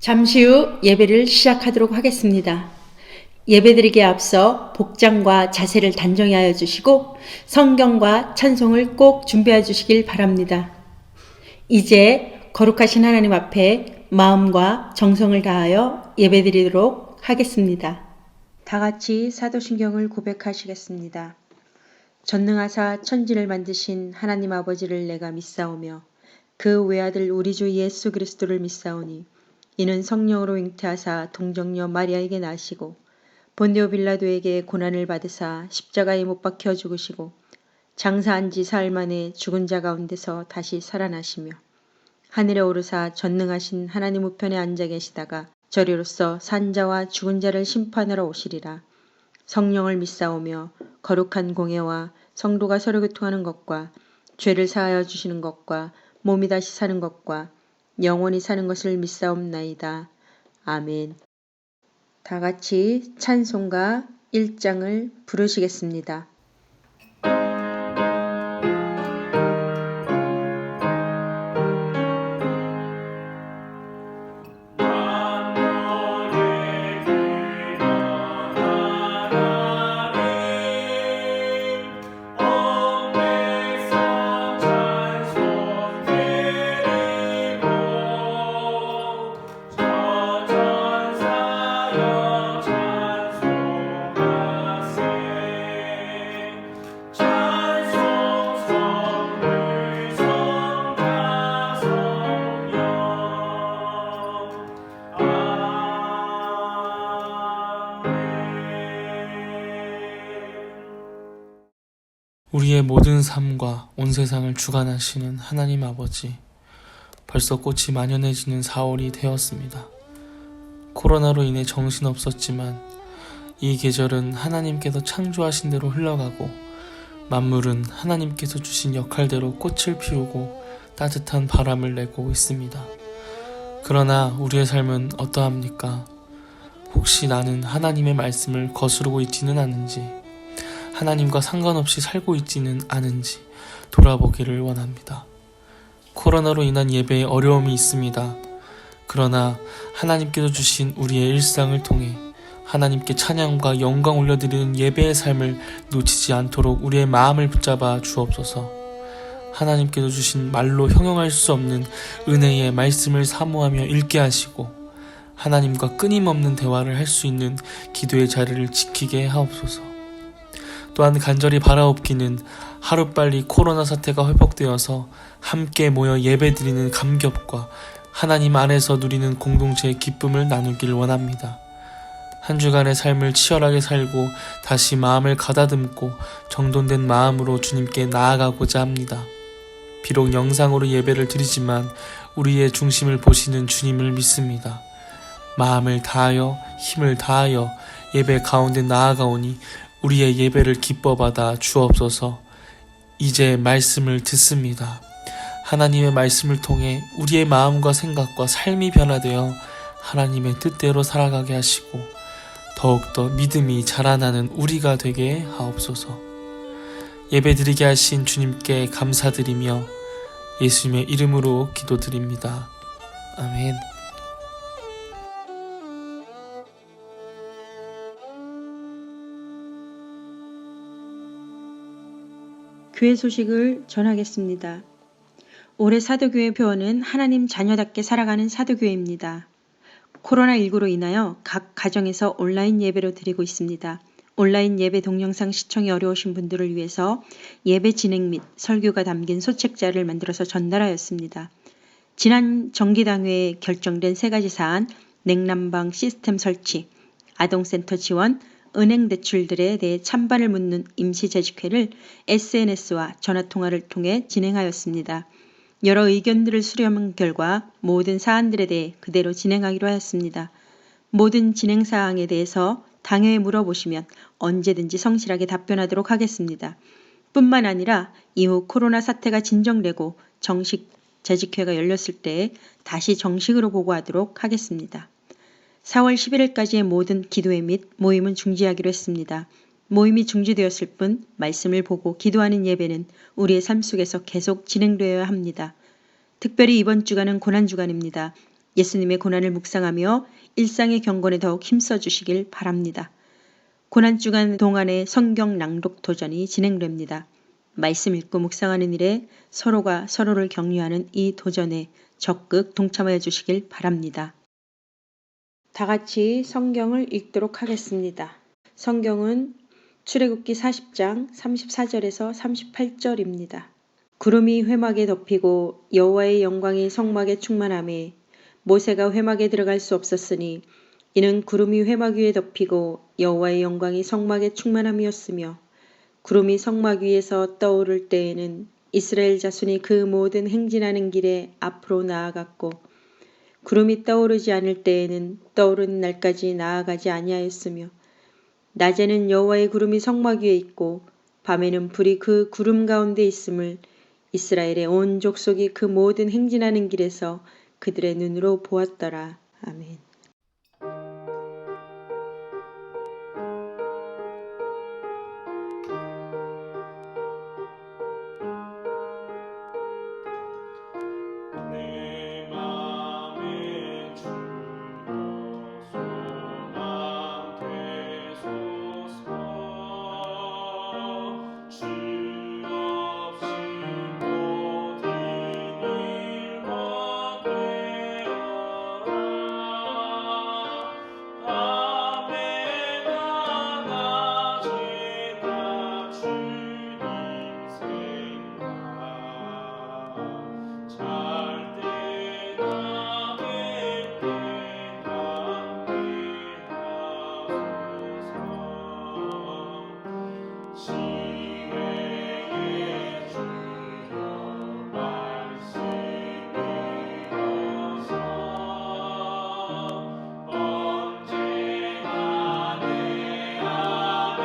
잠시 후 예배를 시작하도록 하겠습니다. 예배드리기에 앞서 복장과 자세를 단정히 하여 주시고 성경과 찬송을 꼭 준비해 주시길 바랍니다. 이제 거룩하신 하나님 앞에 마음과 정성을 다하여 예배드리도록 하겠습니다. 다 같이 사도신경을 고백하시겠습니다. 전능하사 천지를 만드신 하나님 아버지를 내가 믿사오며 그 외아들 우리 주 예수 그리스도를 믿사오니 이는 성령으로 잉태하사 동정녀 마리아에게 나시고 본디오 빌라도에게 고난을 받으사 십자가에 못 박혀 죽으시고 장사한 지 사흘 만에 죽은 자 가운데서 다시 살아나시며 하늘에 오르사 전능하신 하나님 우편에 앉아 계시다가 저리로서 산자와 죽은 자를 심판하러 오시리라. 성령을 믿사오며 거룩한 공예와 성도가 서로 교통하는 것과 죄를 사하여 주시는 것과 몸이 다시 사는 것과 영원히 사는 것을 믿사옵나이다. 아멘. 다 같이 찬송가 1장을 부르시겠습니다. 우리의 모든 삶과 온 세상을 주관하시는 하나님 아버지, 벌써 꽃이 만연해지는 4월이 되었습니다. 코로나로 인해 정신없었지만 이 계절은 하나님께서 창조하신 대로 흘러가고 만물은 하나님께서 주신 역할대로 꽃을 피우고 따뜻한 바람을 내고 있습니다. 그러나 우리의 삶은 어떠합니까? 혹시 나는 하나님의 말씀을 거스르고 있지는 않은지, 하나님과 상관없이 살고 있지는 않은지 돌아보기를 원합니다. 코로나로 인한 예배에 어려움이 있습니다. 그러나 하나님께서 주신 우리의 일상을 통해 하나님께 찬양과 영광 올려드리는 예배의 삶을 놓치지 않도록 우리의 마음을 붙잡아 주옵소서. 하나님께서 주신 말로 형용할 수 없는 은혜의 말씀을 사모하며 읽게 하시고 하나님과 끊임없는 대화를 할 수 있는 기도의 자리를 지키게 하옵소서. 또한 간절히 바라옵기는 하루빨리 코로나 사태가 회복되어서 함께 모여 예배드리는 감격과 하나님 안에서 누리는 공동체의 기쁨을 나누길 원합니다. 한 주간의 삶을 치열하게 살고 다시 마음을 가다듬고 정돈된 마음으로 주님께 나아가고자 합니다. 비록 영상으로 예배를 드리지만 우리의 중심을 보시는 주님을 믿습니다. 마음을 다하여 힘을 다하여 예배 가운데 나아가오니 우리의 예배를 기뻐받아 주옵소서. 이제 말씀을 듣습니다. 하나님의 말씀을 통해 우리의 마음과 생각과 삶이 변화되어 하나님의 뜻대로 살아가게 하시고 더욱더 믿음이 자라나는 우리가 되게 하옵소서. 예배드리게 하신 주님께 감사드리며 예수님의 이름으로 기도드립니다. 아멘. 교회 소식을 전하겠습니다. 올해 사도교회 표어는 하나님 자녀답게 살아가는 사도교회입니다. 코로나19로 인하여 각 가정에서 온라인 예배로 드리고 있습니다. 온라인 예배 동영상 시청이 어려우신 분들을 위해서 예배 진행 및 설교가 담긴 소책자를 만들어서 전달하였습니다. 지난 정기당회에 결정된 3가지 사안, 냉난방 시스템 설치, 아동센터 지원, 은행 대출들에 대해 찬반을 묻는 임시재직회를 SNS와 전화통화를 통해 진행하였습니다. 여러 의견들을 수렴한 결과 모든 사안들에 대해 그대로 진행하기로 하였습니다. 모든 진행사항에 대해서 당회에 물어보시면 언제든지 성실하게 답변하도록 하겠습니다. 뿐만 아니라 이후 코로나 사태가 진정되고 정식 재직회가 열렸을 때 다시 정식으로 보고하도록 하겠습니다. 4월 11일까지의 모든 기도회 및 모임은 중지하기로 했습니다. 모임이 중지되었을 뿐 말씀을 보고 기도하는 예배는 우리의 삶 속에서 계속 진행되어야 합니다. 특별히 이번 주간은 고난주간입니다. 예수님의 고난을 묵상하며 일상의 경건에 더욱 힘써 주시길 바랍니다. 고난주간 동안의 성경 낭독 도전이 진행됩니다. 말씀 읽고 묵상하는 일에 서로가 서로를 격려하는 이 도전에 적극 동참하여 주시길 바랍니다. 다 같이 성경을 읽도록 하겠습니다. 성경은 출애굽기 40장 34절에서 38절입니다. 구름이 회막에 덮이고 여호와의 영광이 성막에 충만하매 모세가 회막에 들어갈 수 없었으니 이는 구름이 회막 위에 덮이고 여호와의 영광이 성막에 충만함이었으며 구름이 성막 위에서 떠오를 때에는 이스라엘 자손이 그 모든 행진하는 길에 앞으로 나아갔고 구름이 떠오르지 않을 때에는 떠오르는 날까지 나아가지 아니하였으며 낮에는 여호와의 구름이 성막 위에 있고 밤에는 불이 그 구름 가운데 있음을 이스라엘의 온 족속이 그 모든 행진하는 길에서 그들의 눈으로 보았더라. 아멘. 내 맘에 주여 소망 되소서. 주 없이 모든 일 헛되어라. 밤에나 낮에나 주님 생각 잘 때나 깰 때 함께 하소서. 지혜의 주여 말씀이어서 언제나 내 안에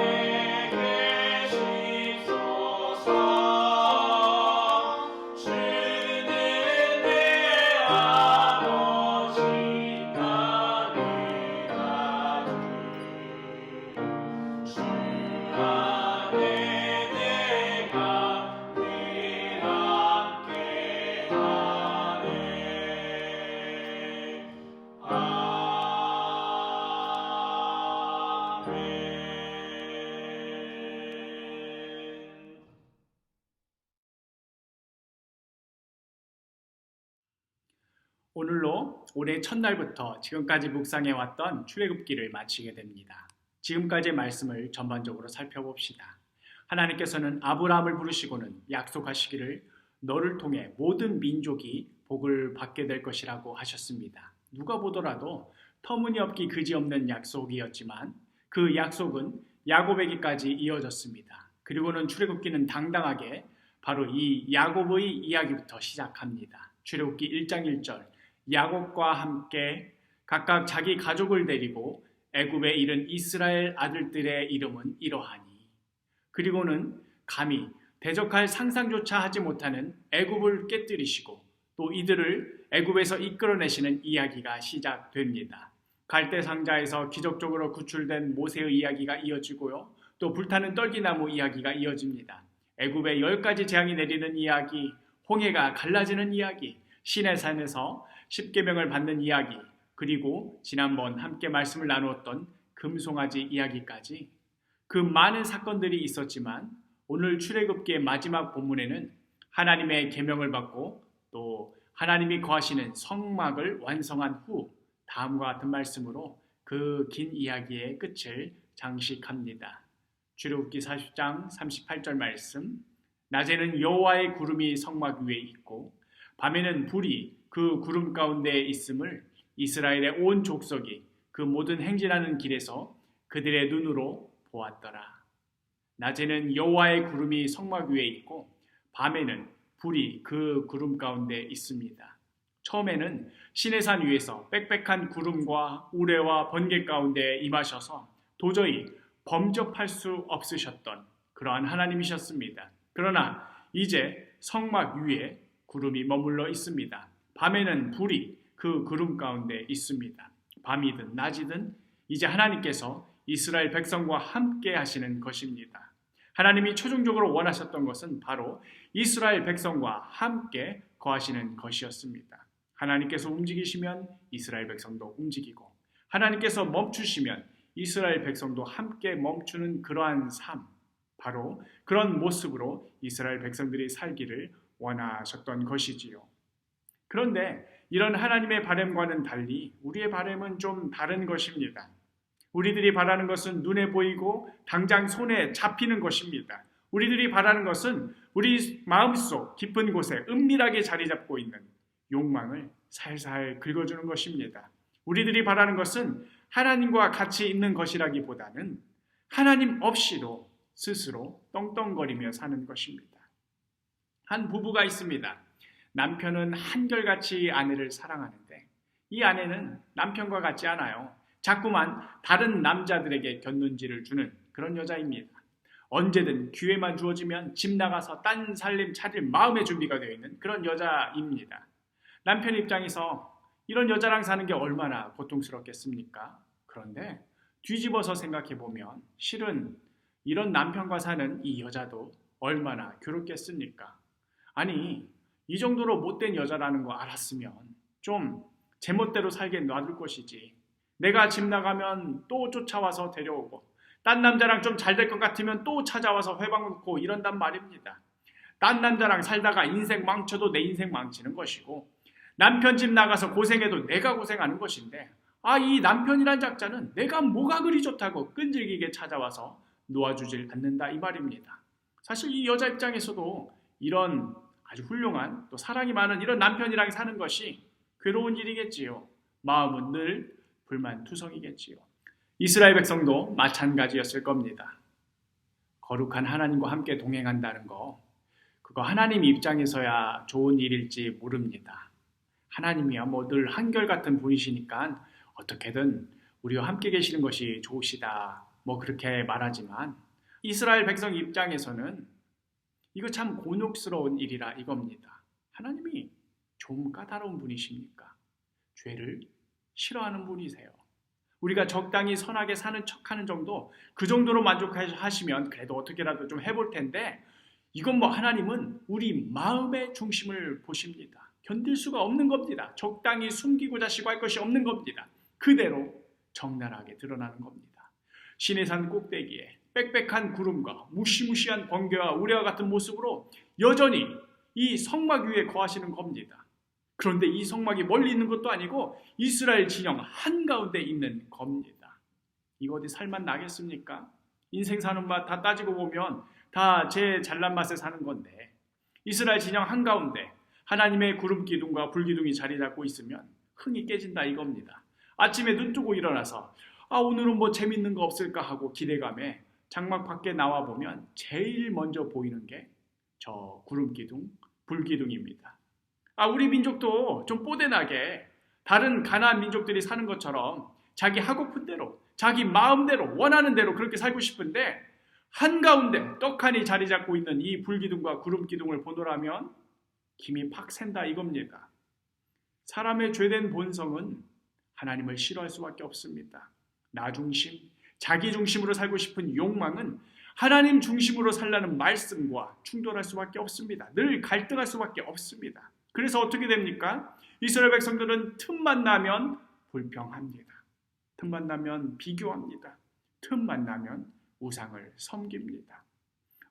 계시소서. 주는 내 아버지 나를 아주 주 안에 내가 늘 함께하네. 아멘. 오늘로 올해 첫날부터 지금까지 묵상해왔던 출애굽기를 마치게 됩니다. 지금까지의 말씀을 전반적으로 살펴봅시다. 하나님께서는 아브라함을 부르시고는 약속하시기를 너를 통해 모든 민족이 복을 받게 될 것이라고 하셨습니다. 누가 보더라도 터무니없기 그지없는 약속이었지만 그 약속은 야곱에게까지 이어졌습니다. 그리고는 출애굽기는 당당하게 바로 이 야곱의 이야기부터 시작합니다. 출애굽기 1장 1절 야곱과 함께 각각 자기 가족을 데리고 애굽에 이른 이스라엘 아들들의 이름은 이러하니. 그리고는 감히 대적할 상상조차 하지 못하는 애굽을 깨뜨리시고 또 이들을 애굽에서 이끌어내시는 이야기가 시작됩니다. 갈대 상자에서 기적적으로 구출된 모세의 이야기가 이어지고요. 또 불타는 떨기나무 이야기가 이어집니다. 애굽에 10가지 재앙이 내리는 이야기, 홍해가 갈라지는 이야기, 시내산에서 십계명을 받는 이야기, 그리고 지난번 함께 말씀을 나누었던 금송아지 이야기까지 그 많은 사건들이 있었지만 오늘 출애굽기의 마지막 본문에는 하나님의 계명을 받고 또 하나님이 거하시는 성막을 완성한 후 다음과 같은 말씀으로 그 긴 이야기의 끝을 장식합니다. 출애굽기 40장 38절 말씀 낮에는 여호와의 구름이 성막 위에 있고 밤에는 불이 그 구름 가운데 있음을 이스라엘의 온 족속이 그 모든 행진하는 길에서 그들의 눈으로 보았더라. 낮에는 여호와의 구름이 성막 위에 있고 밤에는 불이 그 구름 가운데 있습니다. 처음에는 시내산 위에서 빽빽한 구름과 우레와 번개 가운데 임하셔서 도저히 범접할 수 없으셨던 그러한 하나님이셨습니다. 그러나 이제 성막 위에 구름이 머물러 있습니다. 밤에는 불이 그 구름 가운데 있습니다. 밤이든 낮이든 이제 하나님께서 이스라엘 백성과 함께 하시는 것입니다. 하나님이 최종적으로 원하셨던 것은 바로 이스라엘 백성과 함께 거하시는 것이었습니다. 하나님께서 움직이시면 이스라엘 백성도 움직이고, 하나님께서 멈추시면 이스라엘 백성도 함께 멈추는 그러한 삶, 바로 그런 모습으로 이스라엘 백성들이 살기를 원하셨던 것이지요. 그런데 이런 하나님의 바람과는 달리 우리의 바람은 좀 다른 것입니다. 우리들이 바라는 것은 눈에 보이고 당장 손에 잡히는 것입니다. 우리들이 바라는 것은 우리 마음속 깊은 곳에 은밀하게 자리 잡고 있는 욕망을 살살 긁어주는 것입니다. 우리들이 바라는 것은 하나님과 같이 있는 것이라기보다는 하나님 없이도 스스로 떵떵거리며 사는 것입니다. 한 부부가 있습니다. 남편은 한결같이 아내를 사랑하는데 이 아내는 남편과 같지 않아요. 자꾸만 다른 남자들에게 곁눈질을 주는 그런 여자입니다. 언제든 기회만 주어지면 집 나가서 딴 살림 차릴 마음의 준비가 되어 있는 그런 여자입니다. 남편 입장에서 이런 여자랑 사는 게 얼마나 고통스럽겠습니까? 그런데 뒤집어서 생각해 보면 실은 이런 남편과 사는 이 여자도 얼마나 괴롭겠습니까? 아니, 이 정도로 못된 여자라는 거 알았으면 좀 제멋대로 살게 놔둘 것이지. 내가 집 나가면 또 쫓아와서 데려오고 딴 남자랑 좀 잘 될 것 같으면 또 찾아와서 회방 놓고 이런단 말입니다. 딴 남자랑 살다가 인생 망쳐도 내 인생 망치는 것이고, 남편 집 나가서 고생해도 내가 고생하는 것인데, 이 남편이란 작자는 내가 뭐가 그리 좋다고 끈질기게 찾아와서 놓아주질 않는다 이 말입니다. 사실 이 여자 입장에서도 이런 아주 훌륭한 또 사랑이 많은 이런 남편이랑 사는 것이 괴로운 일이겠지요. 마음은 늘 불만투성이겠지요. 이스라엘 백성도 마찬가지였을 겁니다. 거룩한 하나님과 함께 동행한다는 거, 그거 하나님 입장에서야 좋은 일일지 모릅니다. 하나님이야 뭐 늘 한결같은 분이시니까 어떻게든 우리와 함께 계시는 것이 좋으시다 뭐 그렇게 말하지만, 이스라엘 백성 입장에서는 이거 참 곤욕스러운 일이라 이겁니다. 하나님이 좀 까다로운 분이십니까? 죄를 싫어하는 분이세요. 우리가 적당히 선하게 사는 척하는 정도, 그 정도로 만족하시면 그래도 어떻게라도 좀 해볼 텐데, 이건 뭐 하나님은 우리 마음의 중심을 보십니다. 견딜 수가 없는 겁니다. 적당히 숨기고자 시고할 것이 없는 겁니다. 그대로 적나라하게 드러나는 겁니다. 시내산 꼭대기에 빽빽한 구름과 무시무시한 번개와 우레와 같은 모습으로 여전히 이 성막 위에 거하시는 겁니다. 그런데 이 성막이 멀리 있는 것도 아니고 이스라엘 진영 한가운데 있는 겁니다. 이거 어디 살맛 나겠습니까? 인생 사는 맛 다 따지고 보면 다 제 잘난 맛에 사는 건데, 이스라엘 진영 한가운데 하나님의 구름 기둥과 불 기둥이 자리 잡고 있으면 흥이 깨진다 이겁니다. 아침에 눈 뜨고 일어나서 오늘은 뭐 재밌는 거 없을까 하고 기대감에 장막 밖에 나와 보면 제일 먼저 보이는 게 저 구름 기둥, 불 기둥입니다. 우리 민족도 좀 뽀대나게 다른 가나안 민족들이 사는 것처럼 자기 하고픈 대로, 자기 마음대로, 원하는 대로 그렇게 살고 싶은데, 한가운데 떡하니 자리 잡고 있는 이 불기둥과 구름기둥을 보노라면 김이 팍 샌다 이겁니다. 사람의 죄된 본성은 하나님을 싫어할 수밖에 없습니다. 나 중심, 자기 중심으로 살고 싶은 욕망은 하나님 중심으로 살라는 말씀과 충돌할 수밖에 없습니다. 늘 갈등할 수밖에 없습니다. 그래서 어떻게 됩니까? 이스라엘 백성들은 틈만 나면 불평합니다. 틈만 나면 비교합니다. 틈만 나면 우상을 섬깁니다.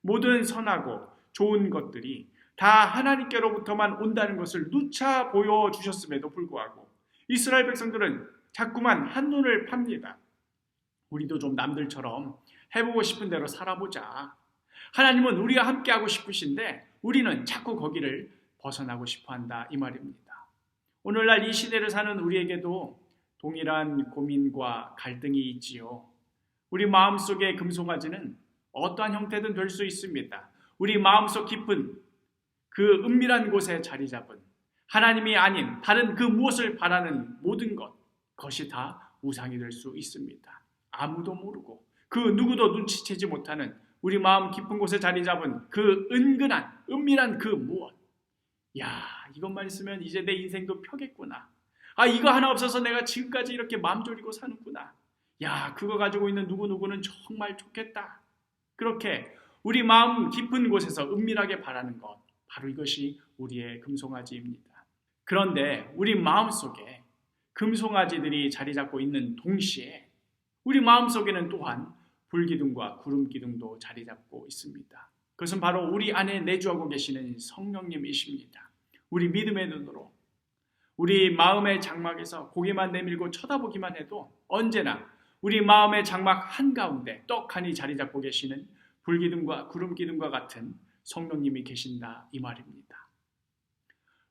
모든 선하고 좋은 것들이 다 하나님께로부터만 온다는 것을 누차 보여주셨음에도 불구하고 이스라엘 백성들은 자꾸만 한눈을 팝니다. 우리도 좀 남들처럼 해보고 싶은 대로 살아보자. 하나님은 우리와 함께하고 싶으신데 우리는 자꾸 거기를 벗어나고 싶어한다 이 말입니다. 오늘날 이 시대를 사는 우리에게도 동일한 고민과 갈등이 있지요. 우리 마음속의 금송아지는 어떠한 형태든 될 수 있습니다. 우리 마음속 깊은 그 은밀한 곳에 자리 잡은 하나님이 아닌 다른 그 무엇을 바라는 모든 그것이 다 우상이 될 수 있습니다. 아무도 모르고 그 누구도 눈치채지 못하는 우리 마음 깊은 곳에 자리 잡은 그 은근한 은밀한 그 무엇, 이것만 있으면 이제 내 인생도 펴겠구나. 이거 하나 없어서 내가 지금까지 이렇게 마음 졸이고 사는구나. 그거 가지고 있는 누구누구는 정말 좋겠다. 그렇게 우리 마음 깊은 곳에서 은밀하게 바라는 것, 바로 이것이 우리의 금송아지입니다. 그런데 우리 마음속에 금송아지들이 자리 잡고 있는 동시에 우리 마음속에는 또한 불기둥과 구름기둥도 자리 잡고 있습니다. 그것은 바로 우리 안에 내주하고 계시는 성령님이십니다. 우리 믿음의 눈으로 우리 마음의 장막에서 고개만 내밀고 쳐다보기만 해도 언제나 우리 마음의 장막 한가운데 떡하니 자리 잡고 계시는 불기둥과 구름기둥과 같은 성령님이 계신다 이 말입니다.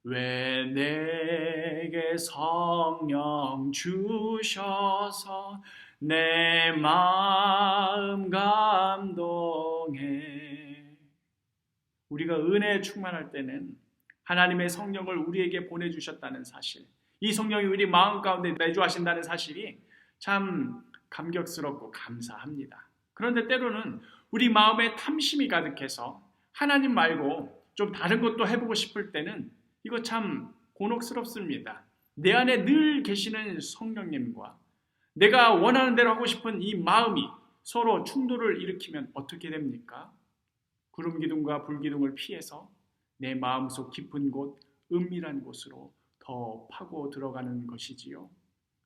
왜 내게 성령 주셔서 내 마음 감동해. 우리가 은혜에 충만할 때는 하나님의 성령을 우리에게 보내주셨다는 사실, 이 성령이 우리 마음 가운데 내주하신다는 사실이 참 감격스럽고 감사합니다. 그런데 때로는 우리 마음에 탐심이 가득해서 하나님 말고 좀 다른 것도 해보고 싶을 때는 이거 참 곤혹스럽습니다. 내 안에 늘 계시는 성령님과 내가 원하는 대로 하고 싶은 이 마음이 서로 충돌을 일으키면 어떻게 됩니까? 구름기둥과 불기둥을 피해서 내 마음속 깊은 곳, 은밀한 곳으로 더 파고 들어가는 것이지요.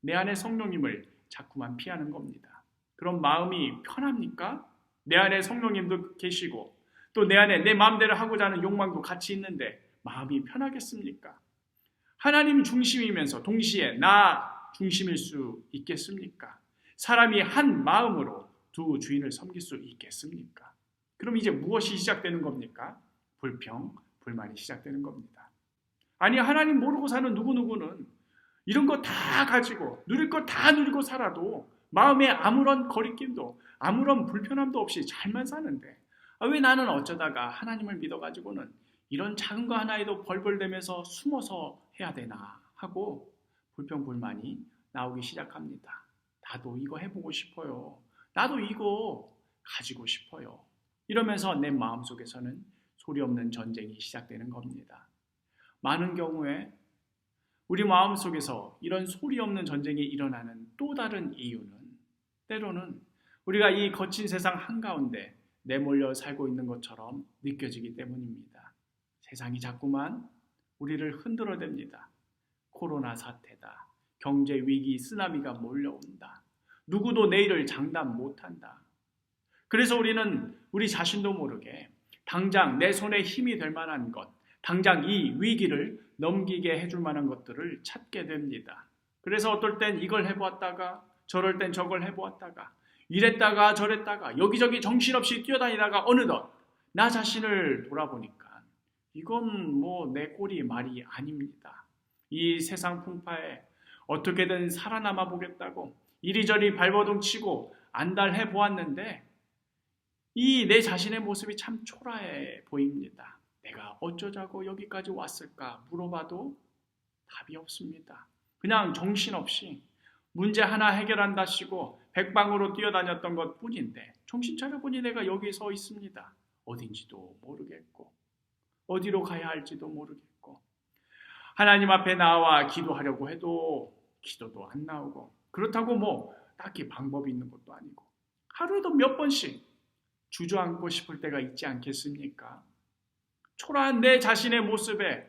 내 안에 성령님을 자꾸만 피하는 겁니다. 그럼 마음이 편합니까? 내 안에 성령님도 계시고 또 내 안에 내 마음대로 하고자 하는 욕망도 같이 있는데 마음이 편하겠습니까? 하나님 중심이면서 동시에 나 중심일 수 있겠습니까? 사람이 한 마음으로 두 주인을 섬길 수 있겠습니까? 그럼 이제 무엇이 시작되는 겁니까? 불평, 불만이 시작되는 겁니다. 아니 하나님 모르고 사는 누구누구는 이런 거 다 가지고 누릴 거 다 누리고 살아도 마음에 아무런 거리낌도 아무런 불편함도 없이 잘만 사는데 왜 나는 어쩌다가 하나님을 믿어가지고는 이런 작은 거 하나에도 벌벌대면서 숨어서 해야 되나 하고 불평불만이 나오기 시작합니다. 나도 이거 해보고 싶어요. 나도 이거 가지고 싶어요. 이러면서 내 마음속에서는 소리 없는 전쟁이 시작되는 겁니다. 많은 경우에 우리 마음속에서 이런 소리 없는 전쟁이 일어나는 또 다른 이유는 때로는 우리가 이 거친 세상 한가운데 내몰려 살고 있는 것처럼 느껴지기 때문입니다. 세상이 자꾸만 우리를 흔들어댑니다. 코로나 사태다. 경제 위기, 쓰나미가 몰려온다. 누구도 내일을 장담 못한다. 그래서 우리는 우리 자신도 모르게 당장 내 손에 힘이 될 만한 것, 당장 이 위기를 넘기게 해줄 만한 것들을 찾게 됩니다. 그래서 어떨 땐 이걸 해보았다가 저럴 땐 저걸 해보았다가 이랬다가 저랬다가 여기저기 정신없이 뛰어다니다가 어느덧 나 자신을 돌아보니까 이건 뭐 내 꼴이 말이 아닙니다. 이 세상 풍파에 어떻게든 살아남아 보겠다고 이리저리 발버둥 치고 안달해 보았는데 이 내 자신의 모습이 참 초라해 보입니다. 내가 어쩌자고 여기까지 왔을까 물어봐도 답이 없습니다. 그냥 정신없이 문제 하나 해결한다시고 백방으로 뛰어다녔던 것 뿐인데 정신 차려보니 내가 여기 서 있습니다. 어딘지도 모르겠고 어디로 가야 할지도 모르겠고 하나님 앞에 나와 기도하려고 해도 기도도 안 나오고 그렇다고 뭐 딱히 방법이 있는 것도 아니고 하루에도 몇 번씩 주저앉고 싶을 때가 있지 않겠습니까? 초라한 내 자신의 모습에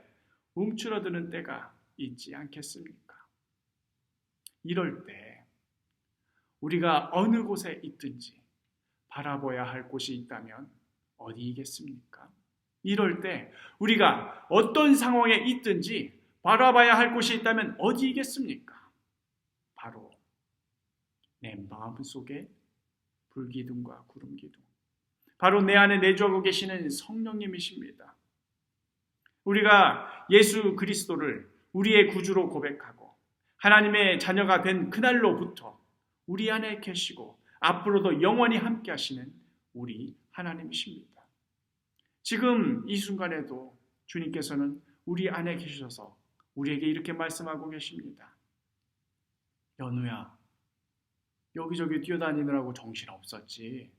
움츠러드는 때가 있지 않겠습니까? 이럴 때 우리가 어느 곳에 있든지 바라봐야 할 곳이 있다면 어디이겠습니까? 이럴 때 우리가 어떤 상황에 있든지 바라봐야 할 곳이 있다면 어디이겠습니까? 바로 내 마음속에 불기둥과 구름기둥, 바로 내 안에 내주하고 계시는 성령님이십니다. 우리가 예수 그리스도를 우리의 구주로 고백하고 하나님의 자녀가 된 그날로부터 우리 안에 계시고 앞으로도 영원히 함께 하시는 우리 하나님이십니다. 지금 이 순간에도 주님께서는 우리 안에 계셔서 우리에게 이렇게 말씀하고 계십니다. 연우야, 여기저기 뛰어다니느라고 정신없었지.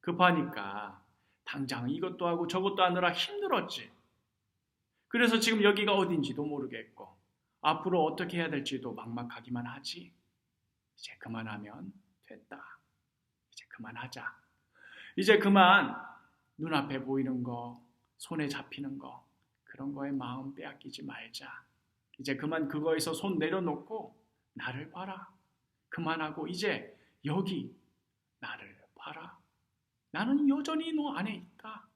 급하니까 당장 이것도 하고 저것도 하느라 힘들었지. 그래서 지금 여기가 어딘지도 모르겠고 앞으로 어떻게 해야 될지도 막막하기만 하지. 이제 그만하면 됐다. 이제 그만하자. 이제 그만 눈앞에 보이는 거, 손에 잡히는 거 그런 거에 마음 빼앗기지 말자. 이제 그만 그거에서 손 내려놓고 나를 봐라. 그만하고 이제 여기 나를 봐라. 나는 여전히 너 안에 있다.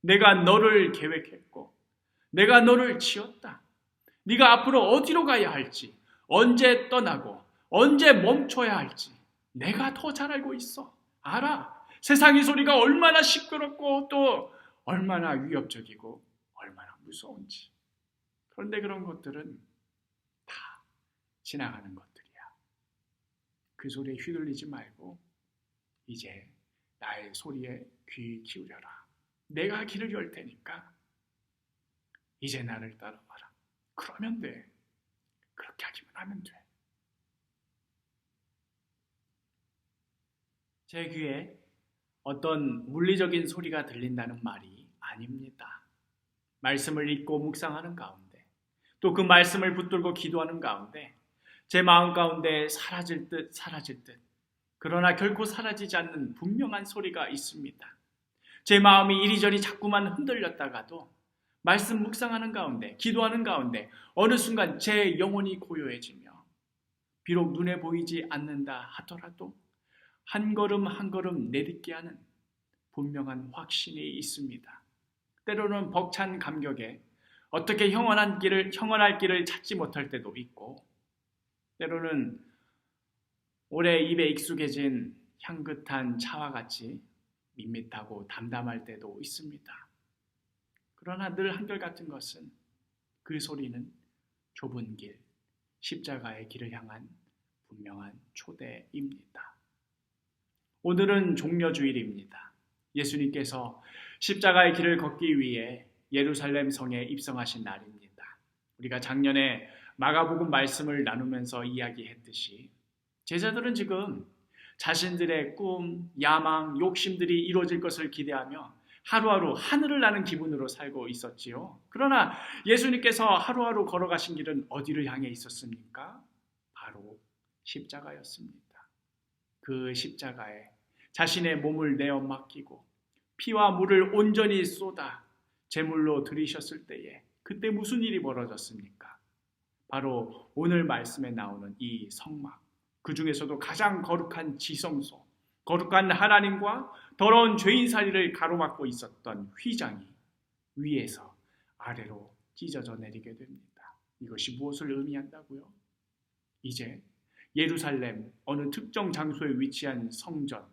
내가 너를 계획했고 내가 너를 지었다. 네가 앞으로 어디로 가야 할지, 언제 떠나고 언제 멈춰야 할지 내가 더 잘 알고 있어. 알아. 세상의 소리가 얼마나 시끄럽고 또 얼마나 위협적이고 얼마나 무서운지. 그런데 그런 것들은 다 지나가는 것들이야. 그 소리에 휘둘리지 말고 이제 나의 소리에 귀 기울여라. 내가 길을 열 테니까 이제 나를 따라와라. 그러면 돼. 그렇게 하기만 하면 돼. 제 귀에 어떤 물리적인 소리가 들린다는 말이 아닙니다. 말씀을 읽고 묵상하는 가운데 또 그 말씀을 붙들고 기도하는 가운데 제 마음 가운데 사라질 듯 그러나 결코 사라지지 않는 분명한 소리가 있습니다. 제 마음이 이리저리 자꾸만 흔들렸다가도 말씀 묵상하는 가운데 기도하는 가운데 어느 순간 제 영혼이 고요해지며 비록 눈에 보이지 않는다 하더라도 한 걸음 한 걸음 내딛게 하는 분명한 확신이 있습니다. 때로는 벅찬 감격에 어떻게 형언할 길을 찾지 못할 때도 있고 때로는 오래 입에 익숙해진 향긋한 차와 같이 밋밋하고 담담할 때도 있습니다. 그러나 늘 한결같은 것은 그 소리는 좁은 길, 십자가의 길을 향한 분명한 초대입니다. 오늘은 종려주일입니다. 예수님께서 십자가의 길을 걷기 위해 예루살렘 성에 입성하신 날입니다. 우리가 작년에 마가복음 말씀을 나누면서 이야기했듯이 제자들은 지금 자신들의 꿈, 야망, 욕심들이 이루어질 것을 기대하며 하루하루 하늘을 나는 기분으로 살고 있었지요. 그러나 예수님께서 하루하루 걸어가신 길은 어디를 향해 있었습니까? 바로 십자가였습니다. 그 십자가에 자신의 몸을 내어 맡기고 피와 물을 온전히 쏟아 제물로 드리셨을 때에 그때 무슨 일이 벌어졌습니까? 바로 오늘 말씀에 나오는 이 성막, 그 중에서도 가장 거룩한 지성소, 거룩한 하나님과 더러운 죄인살이를 가로막고 있었던 휘장이 위에서 아래로 찢어져 내리게 됩니다. 이것이 무엇을 의미한다고요? 이제 예루살렘 어느 특정 장소에 위치한 성전,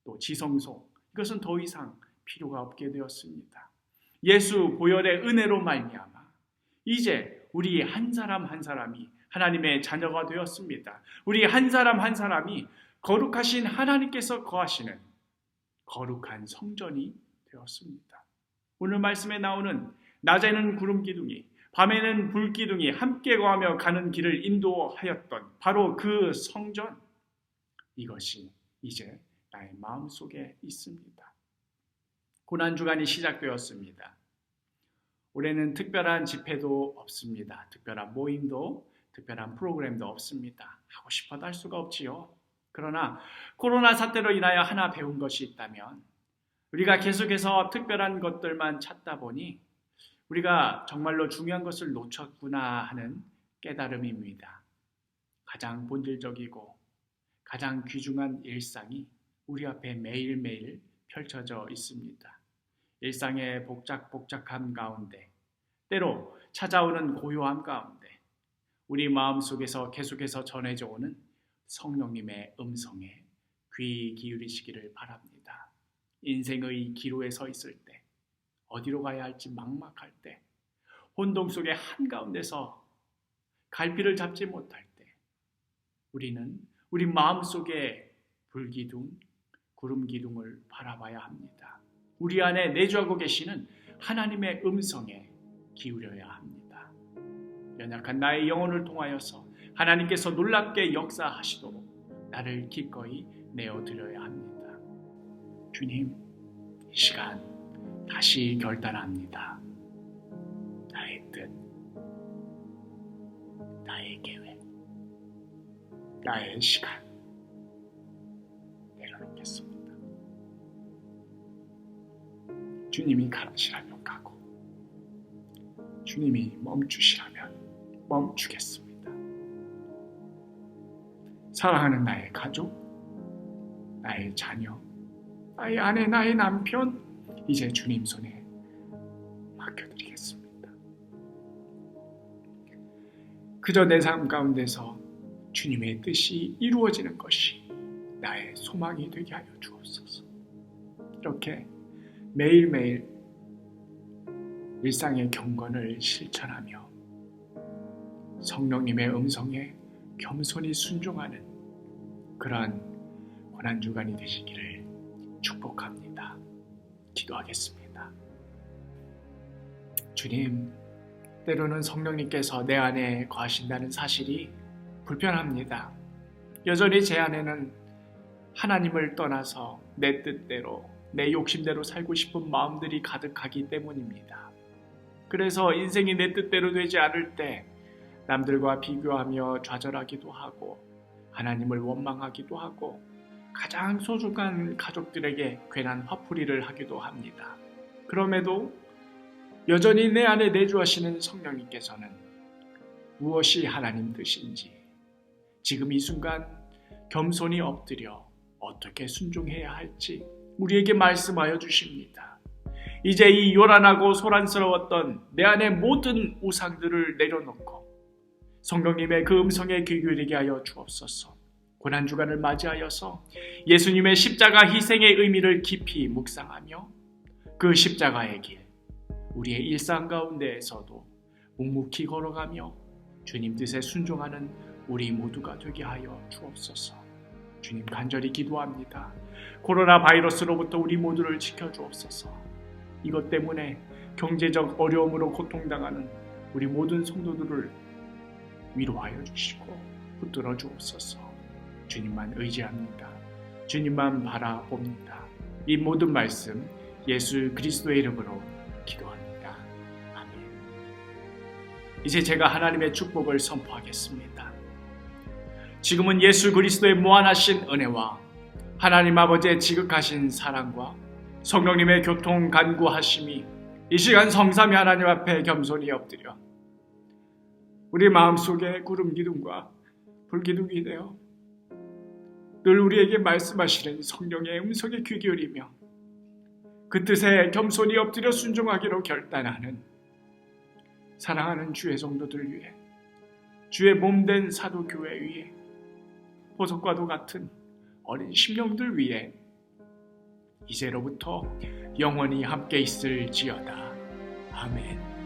또 지성소, 이것은 더 이상 필요가 없게 되었습니다. 예수 보혈의 은혜로 말미암아 이제 우리 한 사람 한 사람이 하나님의 자녀가 되었습니다. 우리 한 사람 한 사람이 거룩하신 하나님께서 거하시는 거룩한 성전이 되었습니다. 오늘 말씀에 나오는 낮에는 구름 기둥이 밤에는 불 기둥이 함께 거하며 가는 길을 인도하였던 바로 그 성전, 이것이 이제 나의 마음속에 있습니다. 고난주간이 시작되었습니다. 올해는 특별한 집회도 없습니다. 특별한 모임도 특별한 프로그램도 없습니다. 하고 싶어도 할 수가 없지요. 그러나 코로나 사태로 인하여 하나 배운 것이 있다면 우리가 계속해서 특별한 것들만 찾다 보니 우리가 정말로 중요한 것을 놓쳤구나 하는 깨달음입니다. 가장 본질적이고 가장 귀중한 일상이 우리 앞에 매일매일 펼쳐져 있습니다. 일상의 복잡함 가운데, 때로 찾아오는 고요함 가운데 우리 마음속에서 계속해서 전해져 오는 성령님의 음성에 귀 기울이시기를 바랍니다. 인생의 기로에 서 있을 때, 어디로 가야 할지 막막할 때, 혼동 속의 한가운데서 갈피를 잡지 못할 때 우리는 우리 마음속에 불기둥, 구름기둥을 바라봐야 합니다. 우리 안에 내주하고 계시는 하나님의 음성에 기울여야 합니다. 연약한 나의 영혼을 통하여서 하나님께서 놀랍게 역사하시도록 나를 기꺼이 내어드려야 합니다. 주님, 이 시간 다시 결단합니다. 나의 뜻, 나의 계획, 나의 시간 내려놓겠습니다. 주님이 가시라면 가고 주님이 멈추시라면 멈추겠습니다. 사랑하는 나의 가족, 나의 자녀, 나의 아내, 나의 남편, 이제 주님 손에 맡겨드리겠습니다. 그저 내 삶 가운데서 주님의 뜻이 이루어지는 것이 나의 소망이 되게 하여 주옵소서. 이렇게 매일매일 일상의 경건을 실천하며 성령님의 음성에 겸손히 순종하는 그러한 고난주간이 되시기를 축복합니다. 기도하겠습니다. 주님, 때로는 성령님께서 내 안에 거하신다는 사실이 불편합니다. 여전히 제 안에는 하나님을 떠나서 내 뜻대로, 내 욕심대로 살고 싶은 마음들이 가득하기 때문입니다. 그래서 인생이 내 뜻대로 되지 않을 때 남들과 비교하며 좌절하기도 하고 하나님을 원망하기도 하고 가장 소중한 가족들에게 괜한 화풀이를 하기도 합니다. 그럼에도 여전히 내 안에 내주하시는 성령님께서는 무엇이 하나님 뜻인지 지금 이 순간 겸손히 엎드려 어떻게 순종해야 할지 우리에게 말씀하여 주십니다. 이제 이 요란하고 소란스러웠던 내 안의 모든 우상들을 내려놓고 성령님의 그 음성에 귀 기울이게 하여 주옵소서. 고난주간을 맞이하여서 예수님의 십자가 희생의 의미를 깊이 묵상하며 그 십자가의 길, 우리의 일상 가운데에서도 묵묵히 걸어가며 주님 뜻에 순종하는 우리 모두가 되게 하여 주옵소서. 주님 간절히 기도합니다. 코로나 바이러스로부터 우리 모두를 지켜주옵소서. 이것 때문에 경제적 어려움으로 고통당하는 우리 모든 성도들을 위로하여 주시고 붙들어 주옵소서. 주님만 의지합니다. 주님만 바라봅니다. 이 모든 말씀 예수 그리스도의 이름으로 기도합니다. 아멘. 이제 제가 하나님의 축복을 선포하겠습니다. 지금은 예수 그리스도의 무한하신 은혜와 하나님 아버지의 지극하신 사랑과 성령님의 교통 간구하심이 이 시간 성삼위 하나님 앞에 겸손히 엎드려 우리 마음속에 구름 기둥과 불 기둥이 되어 늘 우리에게 말씀하시는 성령의 음성에 귀 기울이며 그 뜻에 겸손히 엎드려 순종하기로 결단하는 사랑하는 주의 성도들 위해, 주의 몸된 사도교회 위에, 보석과도 같은 어린 심령들 위해 이제로부터 영원히 함께 있을지어다. 아멘.